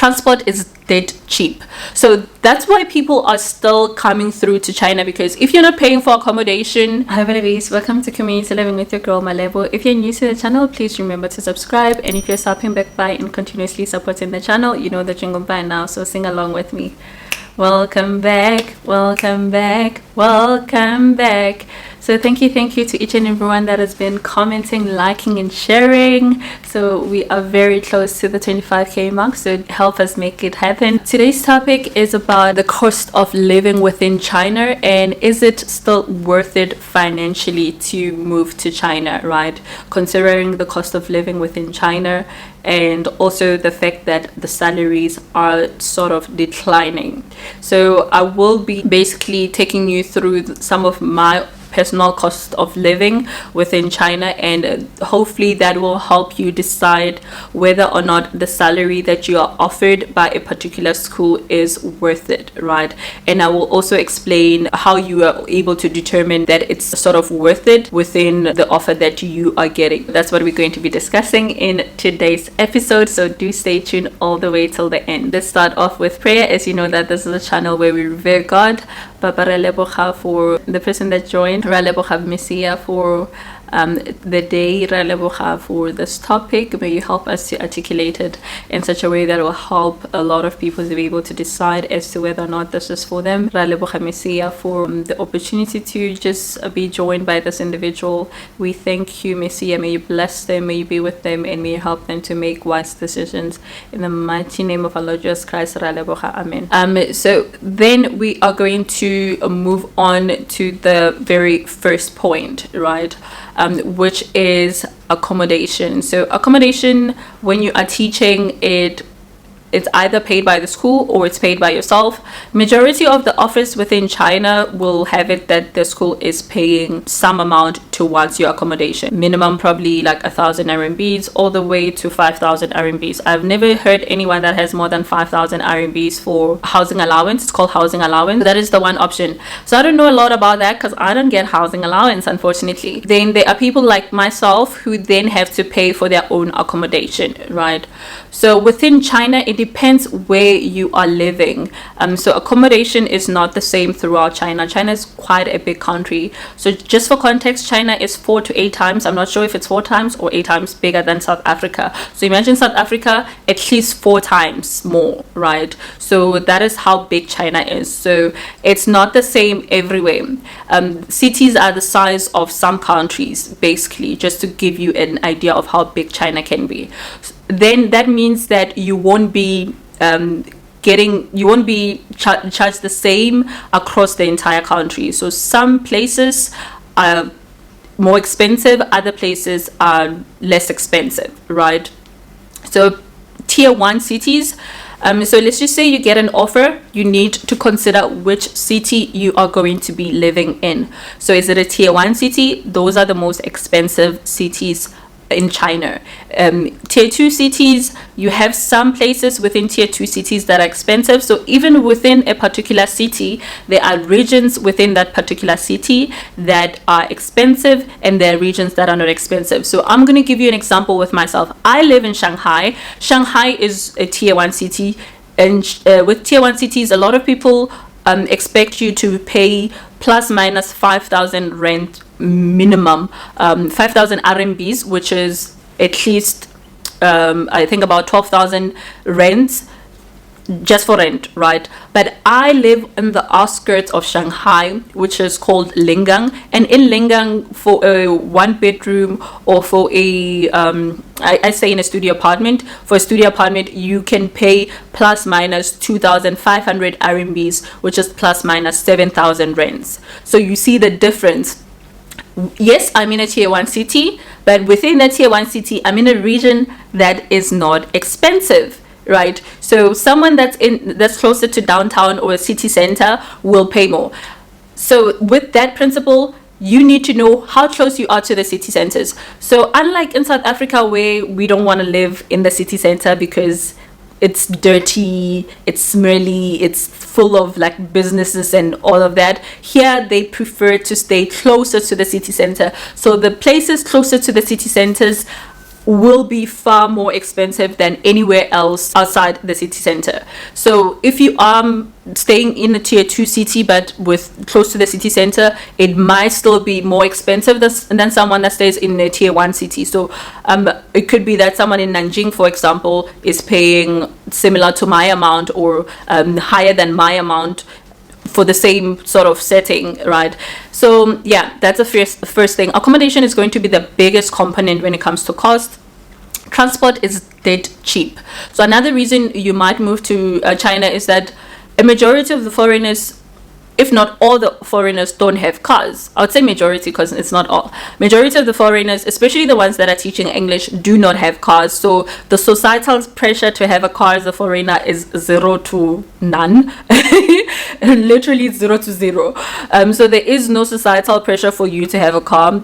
transport is dead cheap. So that's why people are still coming through to China, because if you're not paying for accommodation. Hi Bolovies, welcome to Community Living with your girl Malebo. If you're new to the channel, please remember to subscribe, and if you're stopping back by and continuously supporting the channel, you know the jingle by now, so sing along with me. Welcome back, welcome back, welcome back. So thank you to each and everyone that has been commenting, liking and sharing. So we are very close to the 25k mark, so help us make it happen. Today's topic is about the cost of living within China, and is it still worth it financially to move to China, right? Considering the cost of living within China, and also the fact that the salaries are sort of declining. So I will be basically taking you through some of my personal cost of living within China, and hopefully that will help you decide whether or not the salary that you are offered by a particular school is worth it, right? And I will also explain how you are able to determine that it's sort of worth it within the offer that you are getting. That's what we're going to be discussing in today's episode, so do stay tuned all the way till the end. Let's start off with prayer. As you know that this is a channel where we revere God. Papa ra leboga for the person that joined, ra leboga Messiah for the day, ra leboga for this topic. May you help us to articulate it in such a way that will help a lot of people to be able to decide as to whether or not this is for them. Ra leboga Messiah for the opportunity to just be joined by this individual. We thank you, Messiah. May you bless them, may you be with them, and may you help them to make wise decisions. In the mighty name of our Lord Jesus Christ, ra leboga, amen. So then we are going to move on to the very first point, right? Which is accommodation. So accommodation, when you are teaching it, it's either paid by the school or it's paid by yourself. Majority of the offers within China will have it that the school is paying some amount towards your accommodation. Minimum probably like 1,000 RMBs all the way to 5,000 RMBs. I've never heard anyone that has more than 5,000 RMBs for housing allowance. It's called housing allowance. That is the one option. So I don't know a lot about that because I don't get housing allowance, unfortunately. Then there are people like myself who then have to pay for their own accommodation, right? So within China, it depends where you are living. So accommodation is not the same throughout China. China is quite a big country. So just for context, China is 4 to 8 times. I'm not sure if it's 4 times or 8 times bigger than South Africa. So imagine South Africa at least 4 times more, right? So that is how big China is. So it's not the same everywhere. Cities are the size of some countries, basically, just to give you an idea of how big China can be. Then that means that you won't be charged the same across the entire country. So some places are more expensive, other places are less expensive, right? So tier 1 cities, so let's just say you get an offer, you need to consider which city you are going to be living in. So is it a tier 1 city? Those are the most expensive cities in China. Tier 2 cities, you have some places within tier 2 cities that are expensive. So even within a particular city, there are regions within that particular city that are expensive, and there are regions that are not expensive. So I'm going to give you an example with myself. I live in Shanghai. Shanghai is a tier 1 city, and with tier 1 cities, a lot of people expect you to pay plus minus 5,000 rent minimum, 5,000 RMBs, which is at least I think about 12,000 rents just for rent, right? But I live in the outskirts of Shanghai, which is called Lingang, and in Lingang, for a 1 bedroom or for a I stay in a studio apartment. For a studio apartment, you can pay plus minus 2,500 RMBs, which is plus minus 7,000 rents. So you see the difference. Yes, I'm in a tier 1 city, but within that tier 1 city, I'm in a region that is not expensive, right? So someone that's closer to downtown or a city center will pay more. So with that principle, you need to know how close you are to the city centers. So unlike in South Africa, where we don't want to live in the city center because it's dirty, it's smelly, it's full of like businesses and all of that, here they prefer to stay closer to the city center. So the places closer to the city centers will be far more expensive than anywhere else outside the city center. So if you are staying in a tier 2 city but with close to the city center, it might still be more expensive than someone that stays in a tier 1 city. So it could be that someone in Nanjing, for example, is paying similar to my amount or higher than my amount for the same sort of setting, right? So yeah, that's the first thing. Accommodation is going to be the biggest component when it comes to cost. Transport is dead cheap. So another reason you might move to China is that a majority of the foreigners, if not all the foreigners, don't have cars. I would say majority because it's not all. Majority of the foreigners, especially the ones that are teaching English, do not have cars. So the societal pressure to have a car as a foreigner is 0 to none. Literally 0 to 0. So there is no societal pressure for you to have a car.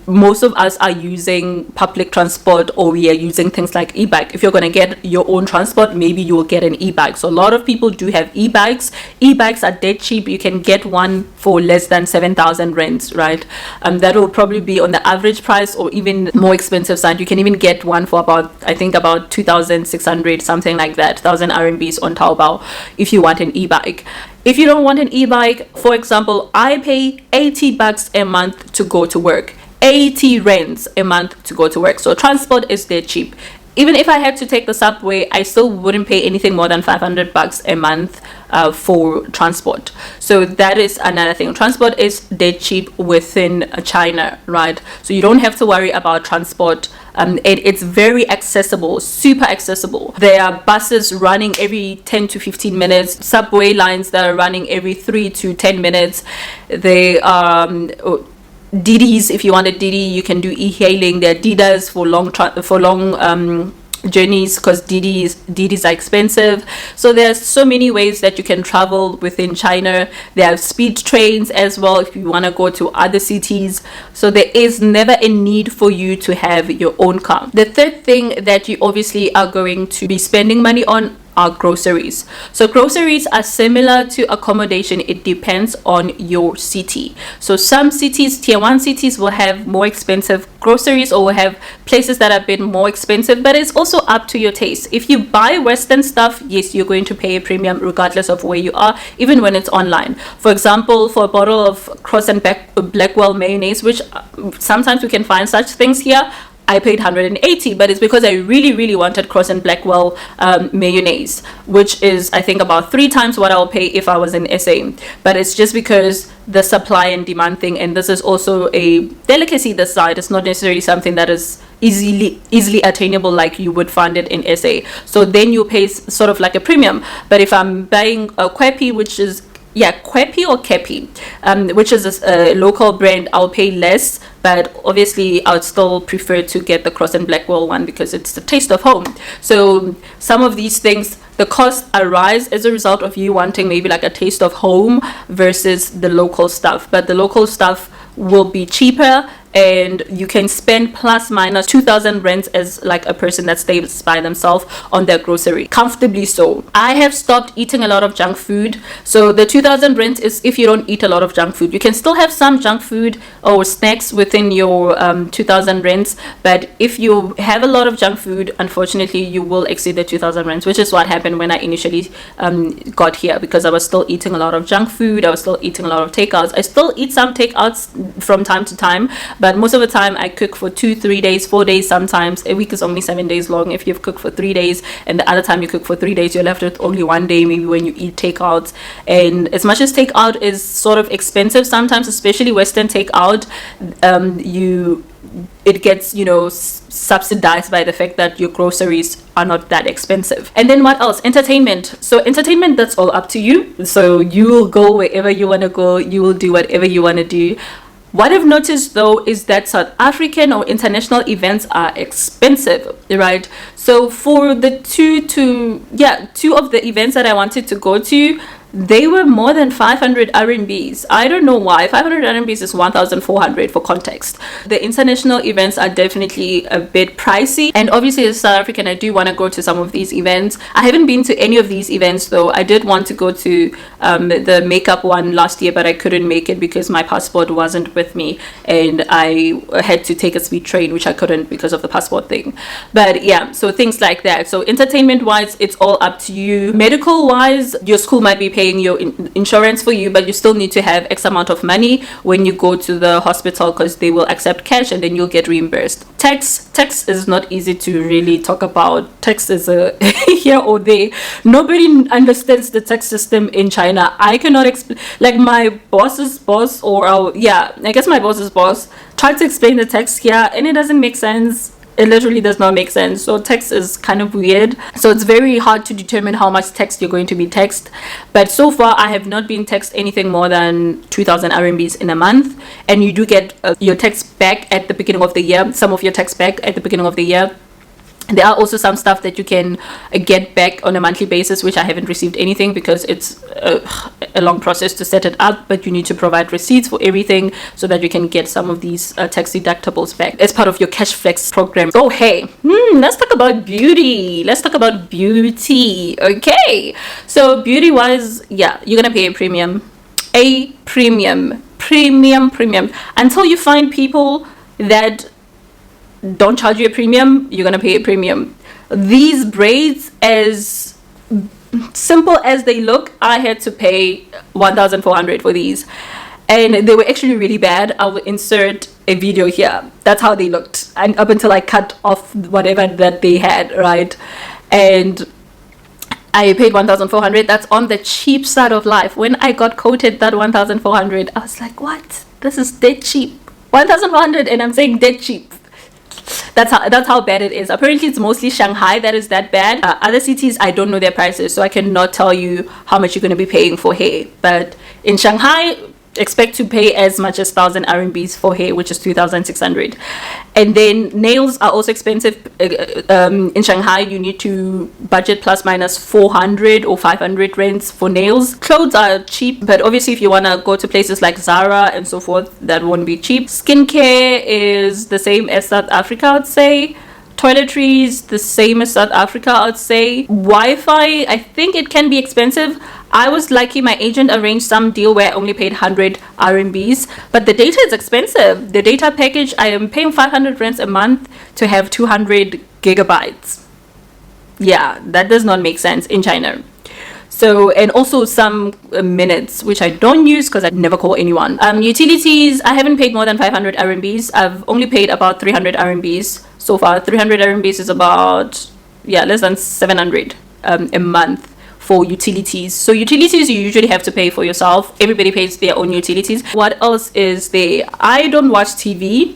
Most of us are using public transport, or we are using things like e-bike. If you're going to get your own transport, maybe you will get an e-bike. So a lot of people do have e-bikes. E-bikes are dead cheap. You can get one for less than 7,000 rands, right? That will probably be on the average price or even more expensive side. You can even get one for I think about 2,600, something like that, 1,000 RMBs on Taobao if you want an e-bike. If you don't want an e-bike, for example, I pay 80 bucks a month to go to work. 80 rands a month to go to work. So transport is dead cheap. Even if I had to take the subway, I still wouldn't pay anything more than 500 bucks a month for transport. So that is another thing. Transport is dead cheap within China, right? So you don't have to worry about transport. It's very accessible, super accessible. There are buses running every 10 to 15 minutes, subway lines that are running every 3 to 10 minutes. They are Didis. If you want a Didi, you can do e-hailing. There are Didas for long journeys because Didis are expensive. So there's so many ways that you can travel within China. There are speed trains as well if you want to go to other cities. So there is never a need for you to have your own car. The third thing that you obviously are going to be spending money on are groceries. So groceries are similar to accommodation. It depends on your city. So some cities, tier 1 cities, will have more expensive groceries or will have places that are a bit more expensive, but it's also up to your taste. If you buy Western stuff, yes, you're going to pay a premium regardless of where you are, even when it's online. For example, for a bottle of Cross and Blackwell mayonnaise, which sometimes we can find such things here, I paid 180, but it's because I really wanted Cross and Blackwell mayonnaise, which is I think about 3 times what I'll pay if I was in SA. But it's just because the supply and demand thing, and this is also a delicacy this side. It's not necessarily something that is easily attainable like you would find it in SA. So then you pay sort of like a premium. But if I'm buying a Kwepi, which is Kwepi or Kepi, which is a local brand, I'll pay less, but obviously I would still prefer to get the Cross and Blackwell one because it's the taste of home. So some of these things, the costs arise as a result of you wanting maybe like a taste of home versus the local stuff, but the local stuff will be cheaper and you can spend plus minus 2,000 rands as like a person that stays by themselves on their grocery comfortably. So I have stopped eating a lot of junk food. So the 2,000 rands is if you don't eat a lot of junk food. You can still have some junk food or snacks within your 2,000 rands, but if you have a lot of junk food, unfortunately you will exceed the 2,000 rands, which is what happened when I initially got here, because I was still eating a lot of junk food. I was still eating a lot of takeouts. I still eat some takeouts from time to time, but most of the time I cook for 2, 3 days, 4 days. Sometimes a week is only 7 days long. If you've cooked for 3 days and the other time you cook for 3 days, you're left with only 1 day maybe when you eat takeouts. And as much as takeout is sort of expensive sometimes, especially Western takeout, it gets, subsidized by the fact that your groceries are not that expensive. And then what else? Entertainment. So entertainment, that's all up to you. So you will go wherever you want to go. You will do whatever you want to do. What I've noticed though is that South African or international events are expensive, right? So for the two of the events that I wanted to go to, they were more than 500 RMBs. I don't know why. 500 RMBs is 1,400 for context. The international events are definitely a bit pricey, and obviously as South African I do want to go to some of these events. I haven't been to any of these events though. I did want to go to the makeup one last year, but I couldn't make it because my passport wasn't with me and I had to take a speed train, which I couldn't because of the passport thing. But yeah, so things like that. So entertainment wise, it's all up to you. Medical wise, your school might be paying your insurance for you, but you still need to have X amount of money when you go to the hospital because they will accept cash and then you'll get reimbursed. Tax is not easy to really talk about. Tax is a here or there. Nobody understands the tax system in China. I cannot explain. Like my boss's boss, or I guess my boss's boss tried to explain the tax here and it doesn't make sense. It literally does not make sense. So tax is kind of weird, so it's very hard to determine how much tax you're going to be taxed. But so far I have not been taxed anything more than 2,000 RMBs in a month, and you do get your tax back at the beginning of the year, some of your tax back at the beginning of the year. There are also some stuff that you can get back on a monthly basis, which I haven't received anything because it's a long process to set it up, but you need to provide receipts for everything so that you can get some of these tax deductibles back as part of your cash flex program. Oh hey, let's talk about beauty. Okay, so beauty wise, yeah, you're gonna pay a premium until you find people that don't charge you a premium. You're gonna pay a premium. These braids, as simple as they look, I had to pay 1,400 for these, and they were actually really bad. I will insert a video here. That's how they looked, and up until I cut off whatever that they had, right? And I paid 1,400. That's on the cheap side of life. When I got quoted that 1,400, I was like, what? This is dead cheap. 1,400 and I'm saying dead cheap. That's how bad it is. Apparently it's mostly Shanghai that is that bad. Other cities, I don't know their prices, so I cannot tell you how much you're going to be paying for hair. But in Shanghai, expect to pay as much as 1,000 RMBs for hair, which is 2,600. And then nails are also expensive. In Shanghai, you need to budget plus minus 400 or 500 rands for nails. Clothes are cheap, but obviously if you want to go to places like Zara and so forth, that won't be cheap. Skincare is the same as South Africa, I'd say. Toiletries, the same as South Africa, I'd say. Wi-Fi, I think it can be expensive. I was lucky, my agent arranged some deal where I only paid 100 RMBs, but the data is expensive. The data package, I am paying 500 rands a month to have 200 gigabytes. Yeah, that does not make sense in China. So, and also some minutes, which I don't use because I never call anyone. Utilities, I haven't paid more than 500 RMBs. I've only paid about 300 RMBs so far. 300 RMBs is about, less than 700 a month for utilities. So utilities you usually have to pay for yourself. Everybody pays their own utilities. What else is there? I don't watch TV,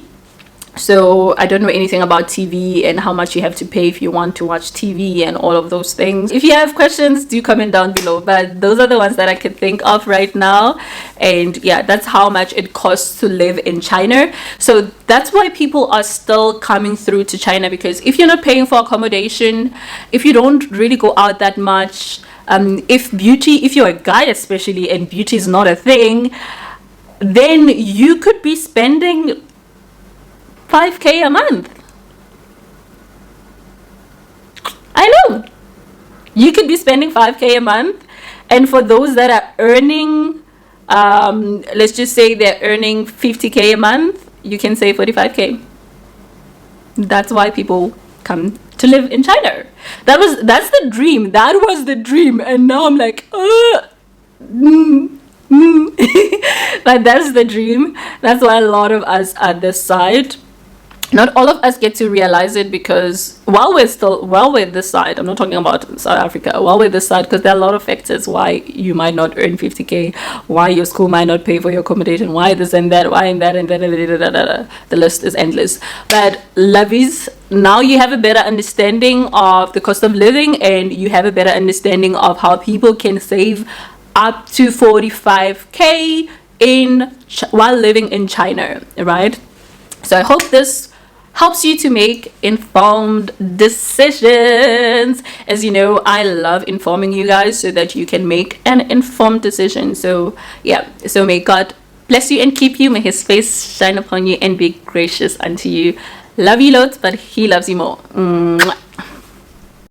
so I don't know anything about TV and how much you have to pay if you want to watch TV and all of those things. If you have questions, do comment down below, but those are the ones that I can think of right now. And yeah, that's how much it costs to live in China. So that's why people are still coming through to China, because if you're not paying for accommodation, if you don't really go out that much, if you're a guy especially and beauty is not a thing, then you could be spending 5k a month. I know you could be spending 5k a month, and for those that are earning let's just say they're earning 50k a month, you can say 45k. That's why people come to live in China. That's the dream. That was the dream, and now I'm like but that's the dream. That's why a lot of us at this side, not all of us get to realize it, because while we're this side, I'm not talking about South Africa, while we're this side, because there are a lot of factors why you might not earn 50k, why your school might not pay for your accommodation, why this and that, why and that and that, the list is endless. But lovies, now you have a better understanding of the cost of living, and you have a better understanding of how people can save up to 45k while living in China, right? So I hope this helps you to make informed decisions. As you know, I love informing you guys so that you can make an informed decision. So yeah, so may God bless you and keep you. May his face shine upon you and be gracious unto you. Love you loads, but he loves you more. Mwah.